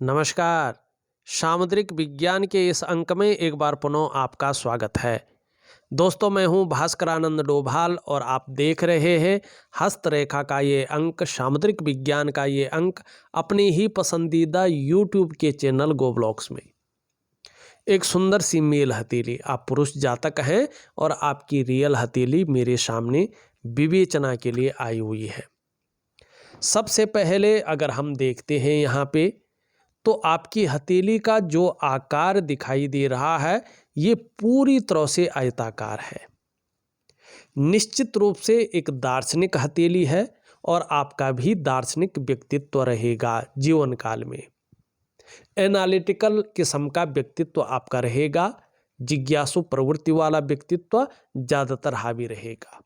नमस्कार। सामुद्रिक विज्ञान के इस अंक में एक बार पुनः आपका स्वागत है। दोस्तों, मैं हूं भास्करानंद डोभाल और आप देख रहे हैं हस्तरेखा का ये अंक, सामुद्रिक विज्ञान का ये अंक अपनी ही पसंदीदा यूट्यूब के चैनल गो ब्लॉग्स में। एक सुंदर सी मेल हथेली, आप पुरुष जातक हैं और आपकी रियल हथेली मेरे सामने विवेचना के लिए आई हुई है। सबसे पहले अगर हम देखते हैं यहाँ पे, तो आपकी हथेली का जो आकार दिखाई दे रहा है ये पूरी तरह से आयताकार है। निश्चित रूप से एक दार्शनिक हथेली है और आपका भी दार्शनिक व्यक्तित्व रहेगा जीवन काल में। एनालिटिकल किस्म का व्यक्तित्व आपका रहेगा, जिज्ञासु प्रवृत्ति वाला व्यक्तित्व ज़्यादातर हावी रहेगा।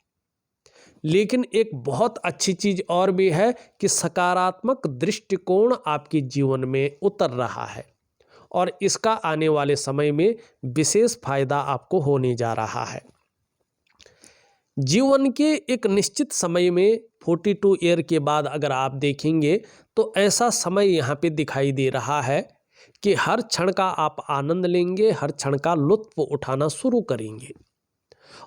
लेकिन एक बहुत अच्छी चीज और भी है कि सकारात्मक दृष्टिकोण आपके जीवन में उतर रहा है और इसका आने वाले समय में विशेष फायदा आपको होने जा रहा है। जीवन के एक निश्चित समय में 42 ईयर के बाद अगर आप देखेंगे तो ऐसा समय यहाँ पे दिखाई दे रहा है कि हर क्षण का आप आनंद लेंगे, हर क्षण का लुत्फ उठाना शुरू करेंगे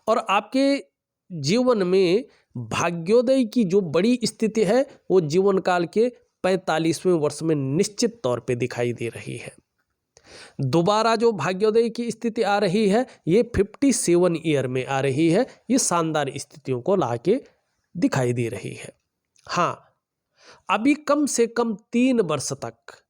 और आपके जीवन में भाग्योदय की जो बड़ी स्थिति है वो जीवन काल के 45वें वर्ष में निश्चित तौर पे दिखाई दे रही है। दोबारा जो भाग्योदय की स्थिति आ रही है ये 57 ईयर में आ रही है। ये शानदार स्थितियों को लाके दिखाई दे रही है। हाँ, अभी कम से कम 3 वर्ष तक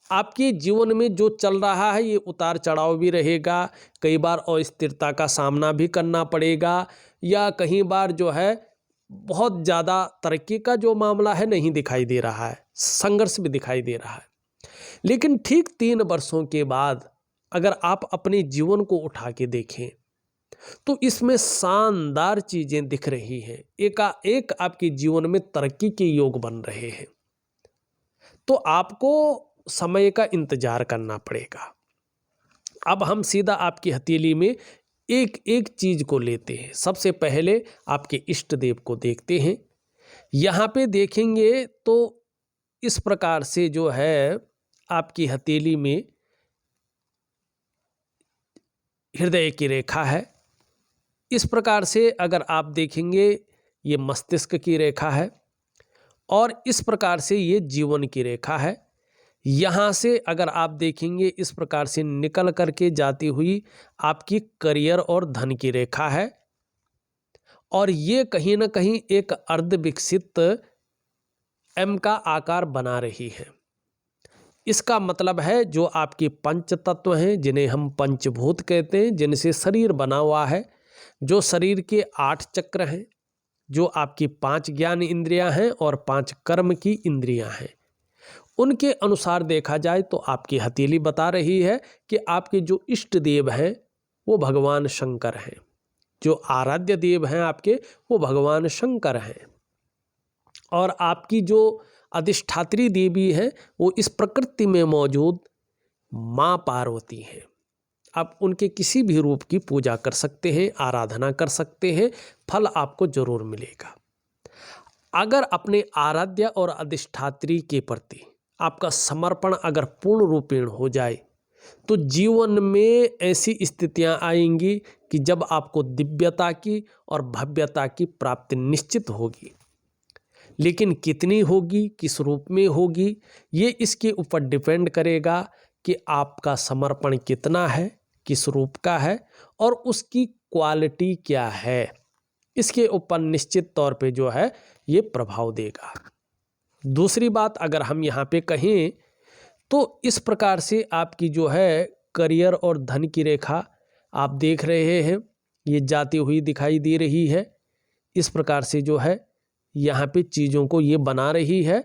आपके जीवन में जो चल रहा है ये उतार चढ़ाव भी रहेगा। कई बार अस्थिरता का सामना भी करना पड़ेगा या कहीं बार जो है बहुत ज़्यादा तरक्की का जो मामला है नहीं दिखाई दे रहा है, संघर्ष भी दिखाई दे रहा है। लेकिन ठीक 3 वर्षों के बाद अगर आप अपने जीवन को उठा के देखें तो इसमें शानदार चीज़ें दिख रही हैं। एकाएक आपके जीवन में तरक्की के योग बन रहे हैं। तो आपको समय का इंतजार करना पड़ेगा। अब हम सीधा आपकी हथेली में एक एक चीज को लेते हैं। सबसे पहले आपके इष्ट देव को देखते हैं। यहाँ पे देखेंगे तो इस प्रकार से जो है आपकी हथेली में हृदय की रेखा है। इस प्रकार से अगर आप देखेंगे ये मस्तिष्क की रेखा है और इस प्रकार से ये जीवन की रेखा है। यहाँ से अगर आप देखेंगे इस प्रकार से निकल करके जाती हुई आपकी करियर और धन की रेखा है और ये कहीं ना कहीं एक अर्ध विकसित एम का आकार बना रही है। इसका मतलब है जो आपके पंच तत्व हैं जिन्हें हम पंचभूत कहते हैं, जिनसे शरीर बना हुआ है, जो शरीर के 8 चक्र हैं, जो आपकी 5 ज्ञान इंद्रियां हैं और 5 कर्म की इंद्रियां हैं, उनके अनुसार देखा जाए तो आपकी हथेली बता रही है कि आपके जो इष्ट देव हैं वो भगवान शंकर हैं। जो आराध्य देव हैं आपके वो भगवान शंकर हैं और आपकी जो अधिष्ठात्री देवी है वो इस प्रकृति में मौजूद माँ पार्वती हैं। आप उनके किसी भी रूप की पूजा कर सकते हैं, आराधना कर सकते हैं, फल आपको जरूर मिलेगा। अगर अपने आराध्य और अधिष्ठात्री के प्रति आपका समर्पण अगर पूर्ण रूपेण हो जाए तो जीवन में ऐसी स्थितियां आएंगी कि जब आपको दिव्यता की और भव्यता की प्राप्ति निश्चित होगी। लेकिन कितनी होगी, किस रूप में होगी, ये इसके ऊपर डिपेंड करेगा कि आपका समर्पण कितना है, किस रूप का है और उसकी क्वालिटी क्या है। इसके ऊपर निश्चित तौर पे जो है ये प्रभाव देगा। दूसरी बात अगर हम यहाँ पे कहें तो इस प्रकार से आपकी जो है करियर और धन की रेखा आप देख रहे हैं ये जाती हुई दिखाई दे रही है। इस प्रकार से जो है यहाँ पे चीज़ों को ये बना रही है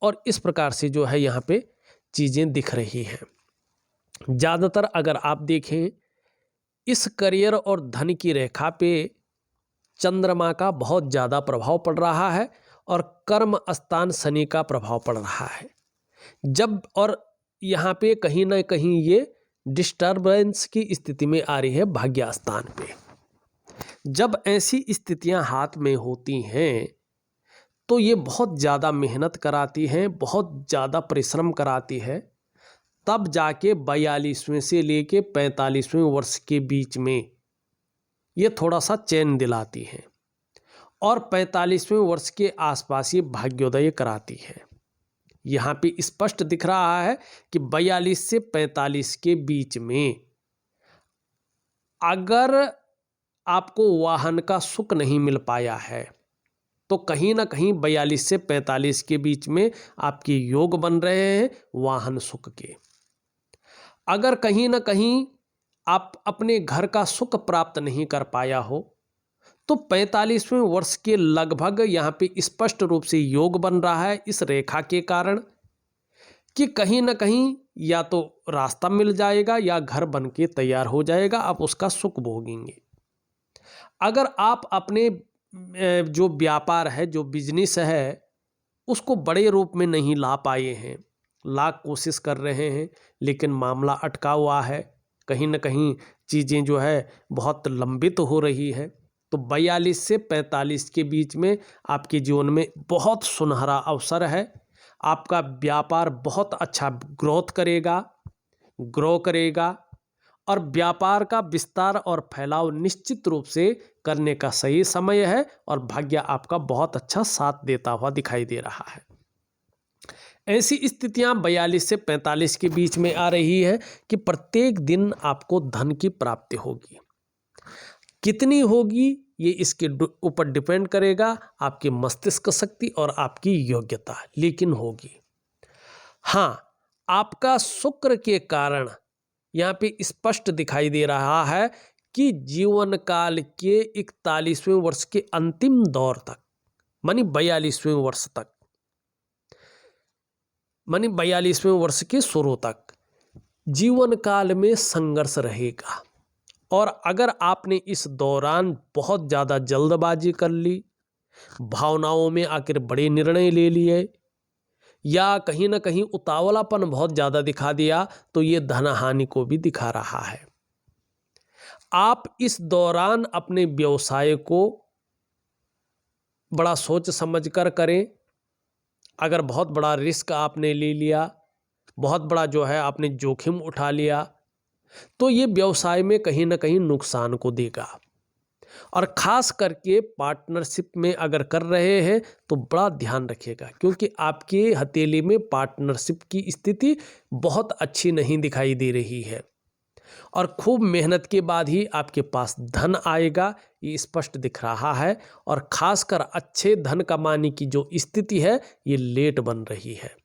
और इस प्रकार से जो है यहाँ पे चीज़ें दिख रही हैं। ज़्यादातर अगर आप देखें इस करियर और धन की रेखा पे चंद्रमा का बहुत ज़्यादा प्रभाव पड़ रहा है और कर्म स्थान शनि का प्रभाव पड़ रहा है। जब और यहाँ पे कहीं ना कहीं ये डिस्टर्बेंस की स्थिति में आ रही है भाग्य स्थान पे। जब ऐसी स्थितियां हाथ में होती हैं तो ये बहुत ज़्यादा मेहनत कराती हैं, बहुत ज़्यादा परिश्रम कराती है। तब जाके 42वें से लेके 45वें वर्ष के बीच में ये थोड़ा सा चैन दिलाती हैं और 45वें वर्ष के आसपास ये भाग्योदय कराती है। यहाँ पे स्पष्ट दिख रहा है कि 42 से 45 के बीच में अगर आपको वाहन का सुख नहीं मिल पाया है तो कहीं ना कहीं 42 से 45 के बीच में आपके योग बन रहे हैं वाहन सुख के। अगर कहीं ना कहीं आप अपने घर का सुख प्राप्त नहीं कर पाया हो तो 45वें वर्ष के लगभग यहाँ पे स्पष्ट रूप से योग बन रहा है इस रेखा के कारण कि कहीं ना कहीं या तो रास्ता मिल जाएगा या घर बन के तैयार हो जाएगा, आप उसका सुख भोगेंगे। अगर आप अपने जो व्यापार है, जो बिजनेस है, उसको बड़े रूप में नहीं ला पाए हैं, लाख कोशिश कर रहे हैं लेकिन मामला अटका हुआ है, कहीं ना कहीं चीज़ें जो है बहुत लंबित हो रही है, तो 42 से 45 के बीच में आपके जीवन में बहुत सुनहरा अवसर है। आपका व्यापार बहुत अच्छा ग्रो करेगा और व्यापार का विस्तार और फैलाव निश्चित रूप से करने का सही समय है और भाग्य आपका बहुत अच्छा साथ देता हुआ दिखाई दे रहा है। ऐसी स्थितियां 42 से 45 के बीच में आ रही है कि प्रत्येक दिन आपको धन की प्राप्ति होगी। कितनी होगी ये इसके ऊपर डिपेंड करेगा, आपकी मस्तिष्क शक्ति और आपकी योग्यता, लेकिन होगी। हाँ, आपका शुक्र के कारण यहाँ पे स्पष्ट दिखाई दे रहा है कि जीवन काल के 41वें वर्ष के अंतिम दौर तक, मानी 42वें वर्ष तक, मानी 42वें वर्ष के शुरू तक जीवन काल में संघर्ष रहेगा। और अगर आपने इस दौरान बहुत ज़्यादा जल्दबाजी कर ली, भावनाओं में आकर बड़े निर्णय ले लिए या कहीं ना कहीं उतावलापन बहुत ज़्यादा दिखा दिया, तो ये धन हानि को भी दिखा रहा है। आप इस दौरान अपने व्यवसाय को बड़ा सोच समझ कर करें। अगर बहुत बड़ा रिस्क आपने ले लिया, बहुत बड़ा जो है आपने जोखिम उठा लिया, तो ये व्यवसाय में कहीं ना कहीं नुकसान को देगा। और ख़ास करके पार्टनरशिप में अगर कर रहे हैं तो बड़ा ध्यान रखिएगा, क्योंकि आपके हथेली में पार्टनरशिप की स्थिति बहुत अच्छी नहीं दिखाई दे रही है और खूब मेहनत के बाद ही आपके पास धन आएगा, ये स्पष्ट दिख रहा है। और ख़ासकर अच्छे धन कमाने की जो स्थिति है ये लेट बन रही है।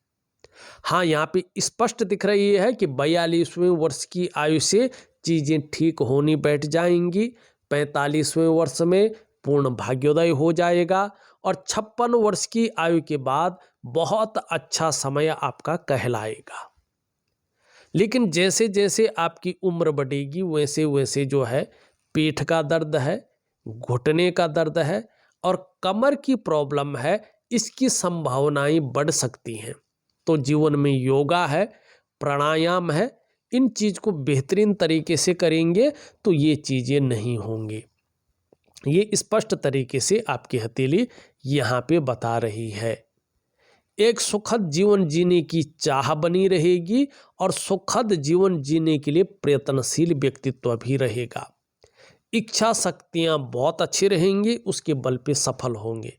हाँ, यहाँ पे स्पष्ट दिख रही है कि 42वें वर्ष की आयु से चीज़ें ठीक होनी बैठ जाएंगी, 45वें वर्ष में पूर्ण भाग्योदय हो जाएगा और 56 वर्ष की आयु के बाद बहुत अच्छा समय आपका कहलाएगा। लेकिन जैसे जैसे आपकी उम्र बढ़ेगी वैसे वैसे जो है पीठ का दर्द है, घुटने का दर्द है और कमर की प्रॉब्लम है, इसकी संभावनाएं बढ़ सकती हैं। तो जीवन में योगा है, प्राणायाम है, इन चीज़ को बेहतरीन तरीके से करेंगे तो ये चीज़ें नहीं होंगी। ये स्पष्ट तरीके से आपकी हथेली यहाँ पे बता रही है। एक सुखद जीवन जीने की चाह बनी रहेगी और सुखद जीवन जीने के लिए प्रयत्नशील व्यक्तित्व भी रहेगा। इच्छा शक्तियाँ बहुत अच्छी रहेंगी, उसके बल पे सफल होंगे।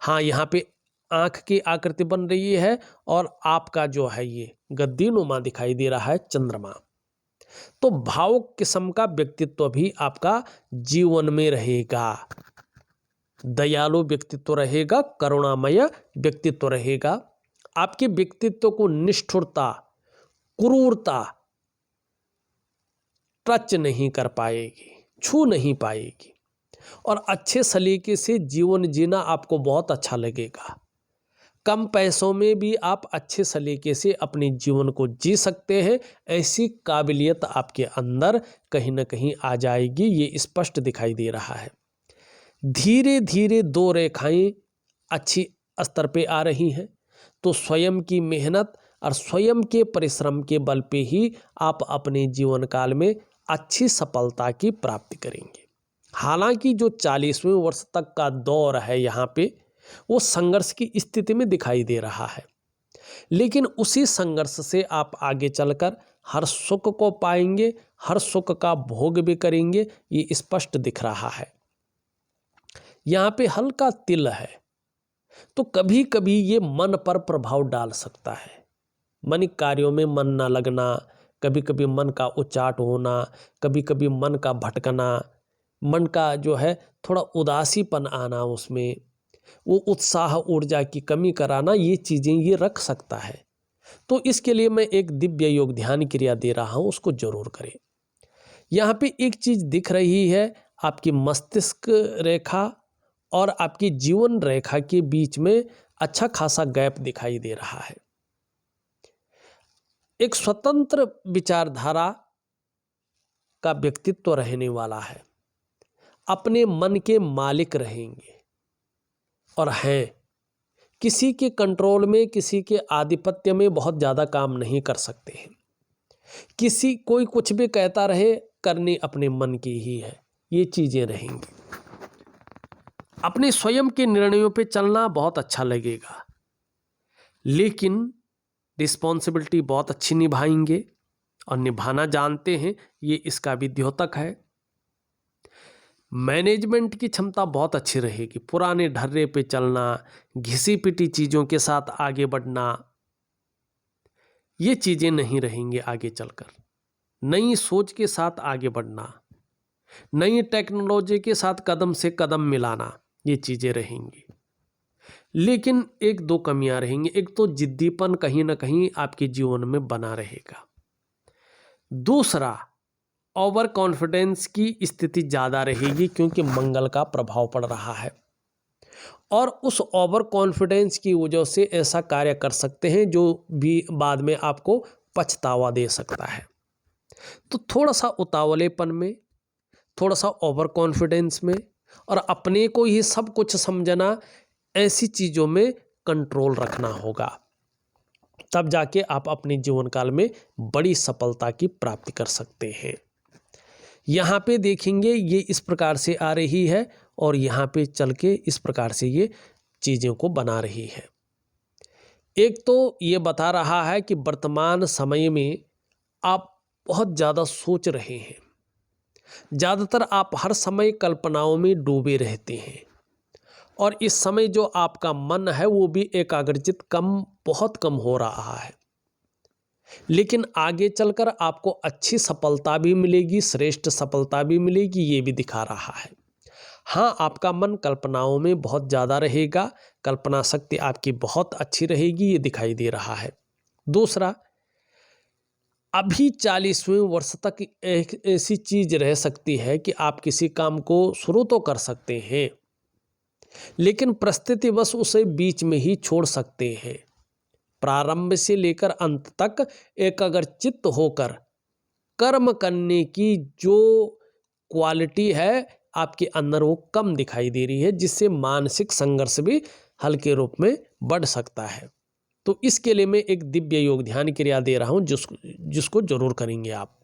हाँ, यहाँ पे आँख की आकृति बन रही है और आपका जो है ये गद्दीनुमा दिखाई दे रहा है चंद्रमा। तो भावुक किस्म का व्यक्तित्व भी आपका जीवन में रहेगा, दयालु व्यक्तित्व रहेगा, करुणामय व्यक्तित्व रहेगा। आपके व्यक्तित्व को निष्ठुरता, क्रूरता टच नहीं कर पाएगी, छू नहीं पाएगी और अच्छे सलीके से जीवन जीना आपको बहुत अच्छा लगेगा। कम पैसों में भी आप अच्छे सलीके से अपने जीवन को जी सकते हैं, ऐसी काबिलियत आपके अंदर कहीं ना कहीं आ जाएगी, ये स्पष्ट दिखाई दे रहा है। धीरे धीरे दो रेखाएं अच्छी स्तर पे आ रही हैं, तो स्वयं की मेहनत और स्वयं के परिश्रम के बल पे ही आप अपने जीवन काल में अच्छी सफलता की प्राप्ति करेंगे। हालांकि जो 40वें वर्ष तक का दौर है यहाँ पे वो संघर्ष की स्थिति में दिखाई दे रहा है। लेकिन उसी संघर्ष से आप आगे चलकर हर सुख को पाएंगे, हर सुख का भोग भी करेंगे, ये स्पष्ट दिख रहा है। यहाँ पे हल्का तिल है, तो कभी कभी ये मन पर प्रभाव डाल सकता है। मनिक कार्यों में मन ना लगना, कभी कभी मन का उचाट होना, कभी कभी मन का भटकना, मन का जो है थोड़ा उदासीपन आना, उसमें वो उत्साह ऊर्जा की कमी कराना, ये चीज़ें ये रख सकता है। तो इसके लिए मैं एक दिव्य योग ध्यान क्रिया दे रहा हूँ, उसको जरूर करें। यहाँ पे एक चीज़ दिख रही है, आपकी मस्तिष्क रेखा और आपकी जीवन रेखा के बीच में अच्छा खासा गैप दिखाई दे रहा है। एक स्वतंत्र विचारधारा का व्यक्तित्व रहने वाला है, अपने मन के मालिक रहेंगे और हैं, किसी के कंट्रोल में, किसी के आधिपत्य में बहुत ज़्यादा काम नहीं कर सकते हैं। कोई कुछ भी कहता रहे, करनी अपने मन की ही है, ये चीज़ें रहेंगी। अपने स्वयं के निर्णयों पे चलना बहुत अच्छा लगेगा, लेकिन रिस्पॉन्सिबिलिटी बहुत अच्छी निभाएंगे और निभाना जानते हैं, ये इसका भी द्योतक है। मैनेजमेंट की क्षमता बहुत अच्छी रहेगी। पुराने ढर्रे पे चलना, घिसी पिटी चीज़ों के साथ आगे बढ़ना, ये चीज़ें नहीं रहेंगी आगे चलकर। नई सोच के साथ आगे बढ़ना, नई टेक्नोलॉजी के साथ कदम से कदम मिलाना, ये चीज़ें रहेंगी। लेकिन एक दो कमियां रहेंगी। एक तो जिद्दीपन कहीं ना कहीं आपके जीवन में बना रहेगा। दूसरा, ओवर कॉन्फिडेंस की स्थिति ज़्यादा रहेगी, क्योंकि मंगल का प्रभाव पड़ रहा है और उस ओवर कॉन्फिडेंस की वजह से ऐसा कार्य कर सकते हैं जो भी बाद में आपको पछतावा दे सकता है। तो थोड़ा सा उतावलेपन में, थोड़ा सा ओवर कॉन्फिडेंस में और अपने को ही सब कुछ समझना, ऐसी चीज़ों में कंट्रोल रखना होगा, तब जाके आप अपने जीवन काल में बड़ी सफलता की प्राप्ति कर सकते हैं। यहाँ पे देखेंगे ये इस प्रकार से आ रही है और यहाँ पे चल के इस प्रकार से ये चीज़ों को बना रही है। एक तो ये बता रहा है कि वर्तमान समय में आप बहुत ज़्यादा सोच रहे हैं, ज़्यादातर आप हर समय कल्पनाओं में डूबे रहते हैं और इस समय जो आपका मन है वो भी एकाग्रचित बहुत कम हो रहा है। लेकिन आगे चलकर आपको अच्छी सफलता भी मिलेगी, श्रेष्ठ सफलता भी मिलेगी, ये भी दिखा रहा है। हाँ, आपका मन कल्पनाओं में बहुत ज़्यादा रहेगा, कल्पना शक्ति आपकी बहुत अच्छी रहेगी, ये दिखाई दे रहा है। दूसरा, अभी 40वें वर्ष तक एक ऐसी चीज़ रह सकती है कि आप किसी काम को शुरू तो कर सकते हैं, लेकिन परिस्थितिवश उसे बीच में ही छोड़ सकते हैं। प्रारंभ से लेकर अंत तक एकाग्रचित्त होकर कर्म करने की जो क्वालिटी है आपके अंदर, वो कम दिखाई दे रही है, जिससे मानसिक संघर्ष भी हल्के रूप में बढ़ सकता है। तो इसके लिए मैं एक दिव्य योग ध्यान क्रिया दे रहा हूँ, जिसको जरूर करेंगे आप।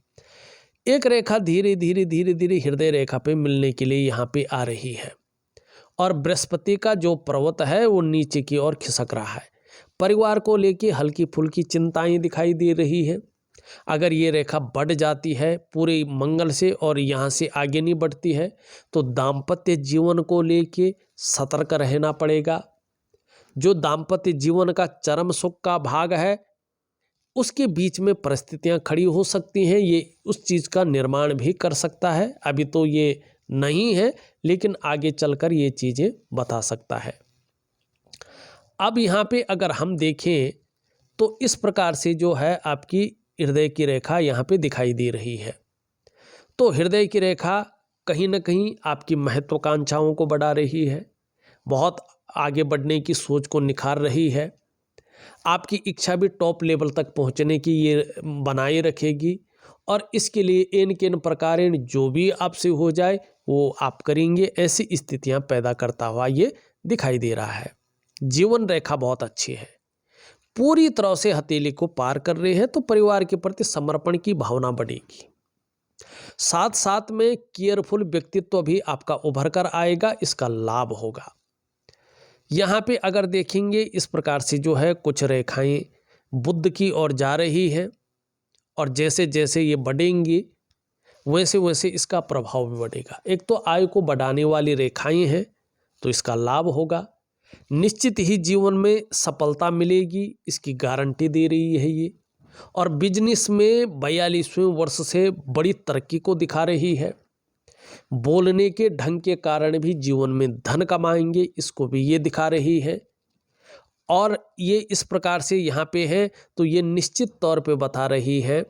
एक रेखा धीरे धीरे धीरे धीरे हृदय रेखा पे मिलने के लिए यहाँ पे आ रही है और बृहस्पति का जो पर्वत है वो नीचे की ओर खिसक रहा है। परिवार को लेके हल्की फुल्की चिंताएं दिखाई दे रही है। अगर ये रेखा बढ़ जाती है पूरे मंगल से और यहाँ से आगे नहीं बढ़ती है, तो दाम्पत्य जीवन को लेके सतर्क रहना पड़ेगा। जो दाम्पत्य जीवन का चरम सुख का भाग है, उसके बीच में परिस्थितियां खड़ी हो सकती हैं, ये उस चीज़ का निर्माण भी कर सकता है। अभी तो ये नहीं है, लेकिन आगे चलकर ये चीज़ें बता सकता है। अब यहाँ पे अगर हम देखें तो इस प्रकार से जो है आपकी हृदय की रेखा यहाँ पे दिखाई दे रही है। तो हृदय की रेखा कहीं ना कहीं आपकी महत्वाकांक्षाओं को बढ़ा रही है, बहुत आगे बढ़ने की सोच को निखार रही है, आपकी इच्छा भी टॉप लेवल तक पहुँचने की ये बनाए रखेगी और इसके लिए इन प्रकार जो भी आपसे हो जाए वो आप करेंगे। ऐसी स्थितियाँ पैदा करता हुआ ये दिखाई दे रहा है। जीवन रेखा बहुत अच्छी है, पूरी तरह से हथेली को पार कर रहे हैं, तो परिवार के प्रति समर्पण की भावना बढ़ेगी। साथ साथ में केयरफुल व्यक्तित्व भी आपका उभर कर आएगा, इसका लाभ होगा। यहाँ पे अगर देखेंगे इस प्रकार से जो है कुछ रेखाएं बुध की ओर जा रही है और जैसे जैसे ये बढ़ेंगी वैसे वैसे इसका प्रभाव भी बढ़ेगा। एक तो आय को बढ़ाने वाली रेखाएं हैं तो इसका लाभ होगा, निश्चित ही जीवन में सफलता मिलेगी, इसकी गारंटी दे रही है ये। और बिजनेस में 42वें वर्ष से बड़ी तरक्की को दिखा रही है। बोलने के ढंग के कारण भी जीवन में धन कमाएंगे, इसको भी ये दिखा रही है। और ये इस प्रकार से यहाँ पे है तो ये निश्चित तौर पे बता रही है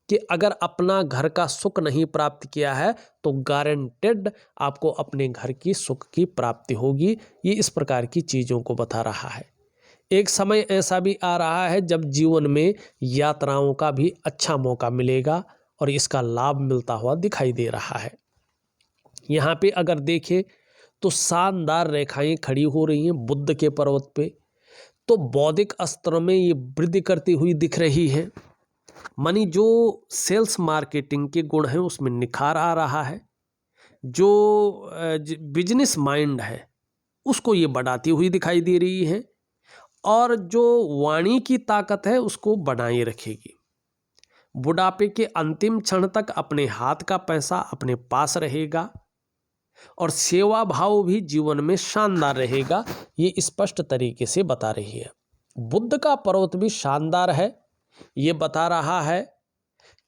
कि अगर अपना घर का सुख नहीं प्राप्त किया है तो गारंटेड आपको अपने घर की सुख की प्राप्ति होगी। ये इस प्रकार की चीज़ों को बता रहा है। एक समय ऐसा भी आ रहा है जब जीवन में यात्राओं का भी अच्छा मौका मिलेगा और इसका लाभ मिलता हुआ दिखाई दे रहा है। यहाँ पे अगर देखें तो शानदार रेखाएं खड़ी हो रही हैं बुध के पर्वत पे, तो बौद्धिक अस्त्र में ये वृद्धि करती हुई दिख रही है। मानी जो सेल्स मार्केटिंग के गुण हैं उसमें निखार आ रहा है, जो बिजनेस माइंड है उसको ये बढ़ाती हुई दिखाई दे रही है और जो वाणी की ताकत है उसको बनाए रखेगी। बुढ़ापे के अंतिम क्षण तक अपने हाथ का पैसा अपने पास रहेगा और सेवा भाव भी जीवन में शानदार रहेगा, ये स्पष्ट तरीके से बता रही है। बुध का पर्वत भी शानदार है, ये बता रहा है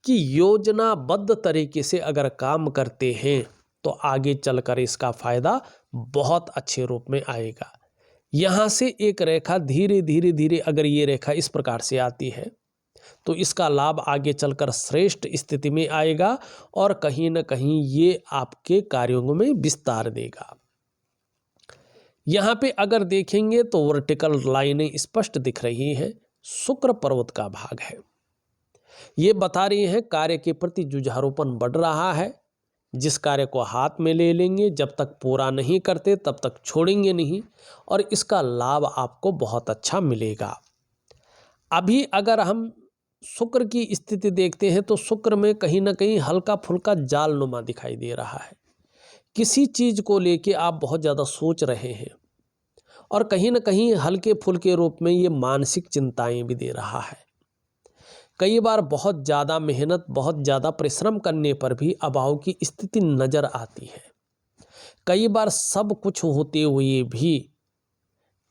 कि योजनाबद्ध तरीके से अगर काम करते हैं तो आगे चलकर इसका फायदा बहुत अच्छे रूप में आएगा। यहाँ से एक रेखा धीरे धीरे धीरे अगर ये रेखा इस प्रकार से आती है तो इसका लाभ आगे चलकर श्रेष्ठ स्थिति में आएगा और कहीं न कहीं ये आपके कार्यों में विस्तार देगा। यहाँ पे अगर देखेंगे तो वर्टिकल लाइनें स्पष्ट दिख रही हैं, शुक्र पर्वत का भाग है। ये बता रही हैं कार्य के प्रति जुझारूपन बढ़ रहा है। जिस कार्य को हाथ में ले लेंगे जब तक पूरा नहीं करते तब तक छोड़ेंगे नहीं और इसका लाभ आपको बहुत अच्छा मिलेगा। अभी अगर हम शुक्र की स्थिति देखते हैं तो शुक्र में कहीं ना कहीं हल्का फुल्का जालनुमा दिखाई दे रहा है। किसी चीज़ को लेके आप बहुत ज़्यादा सोच रहे हैं और कहीं ना कहीं हल्के फुल्के रूप में ये मानसिक चिंताएं भी दे रहा है। कई बार बहुत ज़्यादा मेहनत बहुत ज़्यादा परिश्रम करने पर भी अभाव की स्थिति नज़र आती है। कई बार सब कुछ होते हुए भी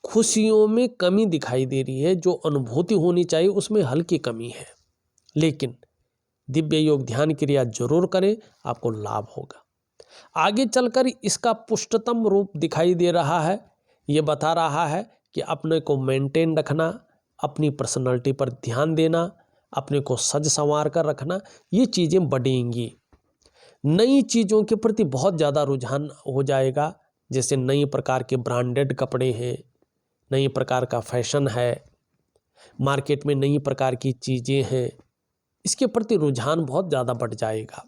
खुशियों में कमी दिखाई दे रही है, जो अनुभूति होनी चाहिए उसमें हल्की कमी है। लेकिन दिव्य योग ध्यान क्रिया जरूर करें, आपको लाभ होगा। आगे चलकर इसका पुष्टतम रूप दिखाई दे रहा है। ये बता रहा है कि अपने को मेंटेन रखना, अपनी पर्सनालिटी पर ध्यान देना, अपने को सज संवार कर रखना, ये चीज़ें बढ़ेंगी। नई चीज़ों के प्रति बहुत ज़्यादा रुझान हो जाएगा, जैसे नई प्रकार के ब्रांडेड कपड़े हैं, नई प्रकार का फैशन है, मार्केट में नई प्रकार की चीज़ें हैं, इसके प्रति रुझान बहुत ज़्यादा बढ़ जाएगा।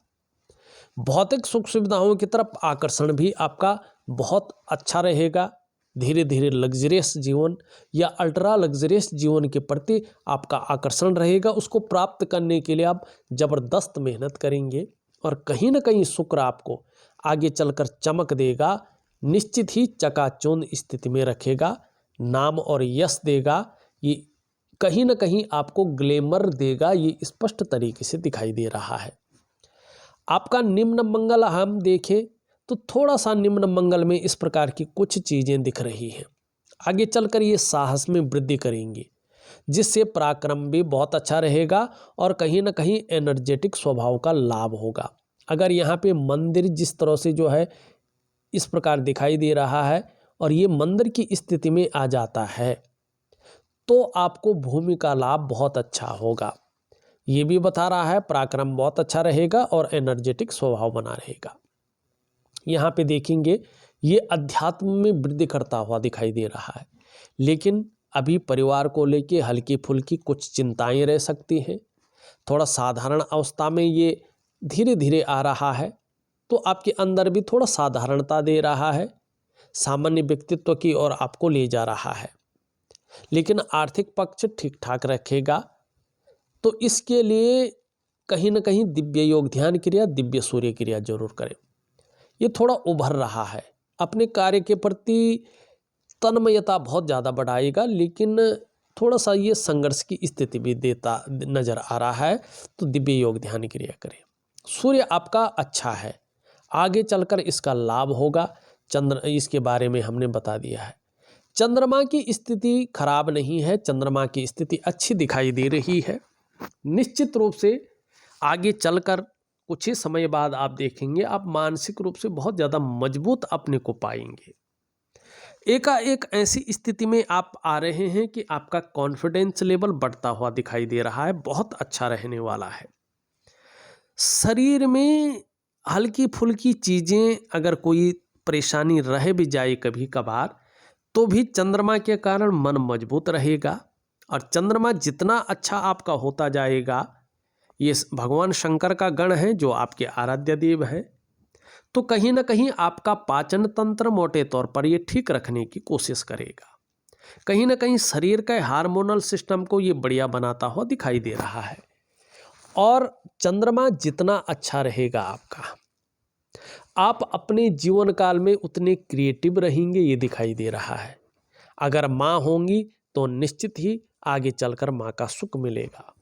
भौतिक सुख सुविधाओं की तरफ आकर्षण भी आपका बहुत अच्छा रहेगा। धीरे धीरे लग्जरियस जीवन या अल्ट्रा लग्जरियस जीवन के प्रति आपका आकर्षण रहेगा। उसको प्राप्त करने के लिए आप ज़बरदस्त मेहनत करेंगे और कहीं ना कहीं शुक्र आपको आगे चलकर चमक देगा, निश्चित ही चकाचौंध स्थिति में रखेगा, नाम और यश देगा। ये कहीं ना कहीं आपको ग्लैमर देगा, ये स्पष्ट तरीके से दिखाई दे रहा है। आपका निम्न मंगल हम देखें तो थोड़ा सा निम्न मंगल में इस प्रकार की कुछ चीज़ें दिख रही हैं। आगे चलकर ये साहस में वृद्धि करेंगे, जिससे पराक्रम भी बहुत अच्छा रहेगा और कहीं ना कहीं एनर्जेटिक स्वभाव का लाभ होगा। अगर यहाँ पे मंदिर जिस तरह से जो है इस प्रकार दिखाई दे रहा है और ये मंदिर की स्थिति में आ जाता है तो आपको भूमि का लाभ बहुत अच्छा होगा। ये भी बता रहा है पराक्रम बहुत अच्छा रहेगा और एनर्जेटिक स्वभाव बना रहेगा। यहाँ पे देखेंगे ये अध्यात्म में वृद्धि करता हुआ दिखाई दे रहा है, लेकिन अभी परिवार को लेके हल्की फुल्की कुछ चिंताएं रह सकती हैं। थोड़ा साधारण अवस्था में ये धीरे धीरे आ रहा है तो आपके अंदर भी थोड़ा साधारणता दे रहा है, सामान्य व्यक्तित्व की ओर आपको ले जा रहा है, लेकिन आर्थिक पक्ष ठीक ठाक रखेगा। तो इसके लिए कहीं ना कहीं दिव्य योग ध्यान क्रिया, दिव्य सूर्य क्रिया जरूर करें। ये थोड़ा उभर रहा है, अपने कार्य के प्रति तन्मयता बहुत ज़्यादा बढ़ाएगा, लेकिन थोड़ा सा ये संघर्ष की स्थिति भी देता नज़र आ रहा है। तो दिव्य योग ध्यान क्रिया करें। सूर्य आपका अच्छा है, आगे चलकर इसका लाभ होगा। चंद्र, इसके बारे में हमने बता दिया है। चंद्रमा की स्थिति खराब नहीं है, चंद्रमा की स्थिति अच्छी दिखाई दे रही है। निश्चित रूप से आगे चलकर कुछ ही समय बाद आप देखेंगे, आप मानसिक रूप से बहुत ज़्यादा मजबूत अपने को पाएंगे। एकाएक ऐसी स्थिति में आप आ रहे हैं कि आपका कॉन्फिडेंस लेवल बढ़ता हुआ दिखाई दे रहा है, बहुत अच्छा रहने वाला है। शरीर में हल्की फुल्की चीज़ें, अगर कोई परेशानी रह भी जाए कभी कभार, तो भी चंद्रमा के कारण मन मजबूत रहेगा। और चंद्रमा जितना अच्छा आपका होता जाएगा, ये भगवान शंकर का गण है जो आपके आराध्य देव हैं, तो कहीं ना कहीं आपका पाचन तंत्र मोटे तौर पर ये ठीक रखने की कोशिश करेगा। कहीं ना कहीं शरीर का हार्मोनल सिस्टम को ये बढ़िया बनाता हुआ दिखाई दे रहा है। और चंद्रमा जितना अच्छा रहेगा आपका, आप अपने जीवन काल में उतने क्रिएटिव रहेंगे, ये दिखाई दे रहा है। अगर माँ होंगी तो निश्चित ही आगे चलकर माँ का सुख मिलेगा।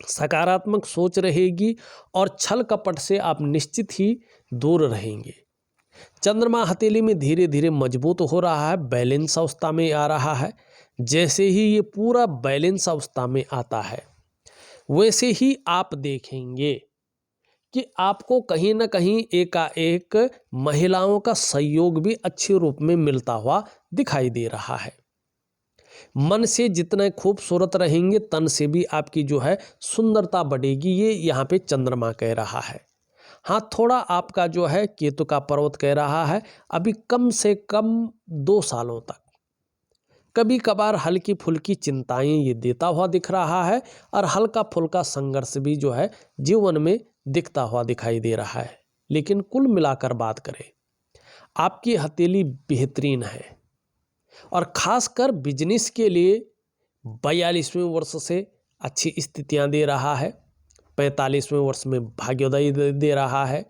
सकारात्मक सोच रहेगी और छल कपट से आप निश्चित ही दूर रहेंगे। चंद्रमा हथेली में धीरे धीरे मजबूत हो रहा है, बैलेंस अवस्था में आ रहा है। जैसे ही ये पूरा बैलेंस अवस्था में आता है, वैसे ही आप देखेंगे कि आपको कहीं ना कहीं एकाएक महिलाओं का सहयोग भी अच्छे रूप में मिलता हुआ दिखाई दे रहा है। मन से जितने खूबसूरत रहेंगे, तन से भी आपकी जो है सुंदरता बढ़ेगी, ये यहाँ पे चंद्रमा कह रहा है। हाँ, थोड़ा आपका जो है केतु का पर्वत कह रहा है, अभी कम से कम 2 सालों तक कभी कभार हल्की फुल्की चिंताएं ये देता हुआ दिख रहा है, और हल्का फुल्का संघर्ष भी जो है जीवन में दिखता हुआ दिखाई दे रहा है। लेकिन कुल मिलाकर बात करें, आपकी हथेली बेहतरीन है, और खासकर बिजनेस के लिए 42वें वर्ष से अच्छी स्थितियां दे रहा है। 45वें वर्ष में भाग्योदय दे रहा है,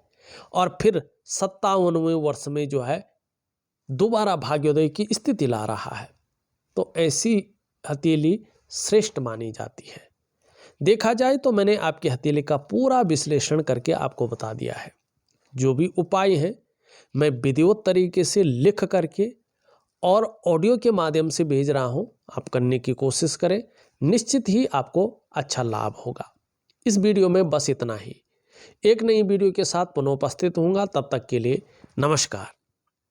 और फिर 57वें वर्ष में जो है दोबारा भाग्योदय की स्थिति ला रहा है। तो ऐसी हथेली श्रेष्ठ मानी जाती है। देखा जाए तो मैंने आपकी हथेली का पूरा विश्लेषण करके आपको बता दिया है। जो भी उपाय हैं मैं विधिवत तरीके से लिख करके और ऑडियो के माध्यम से भेज रहा हूं, आप करने की कोशिश करें, निश्चित ही आपको अच्छा लाभ होगा। इस वीडियो में बस इतना ही। एक नई वीडियो के साथ पुनः उपस्थित होऊंगा, तब तक के लिए नमस्कार।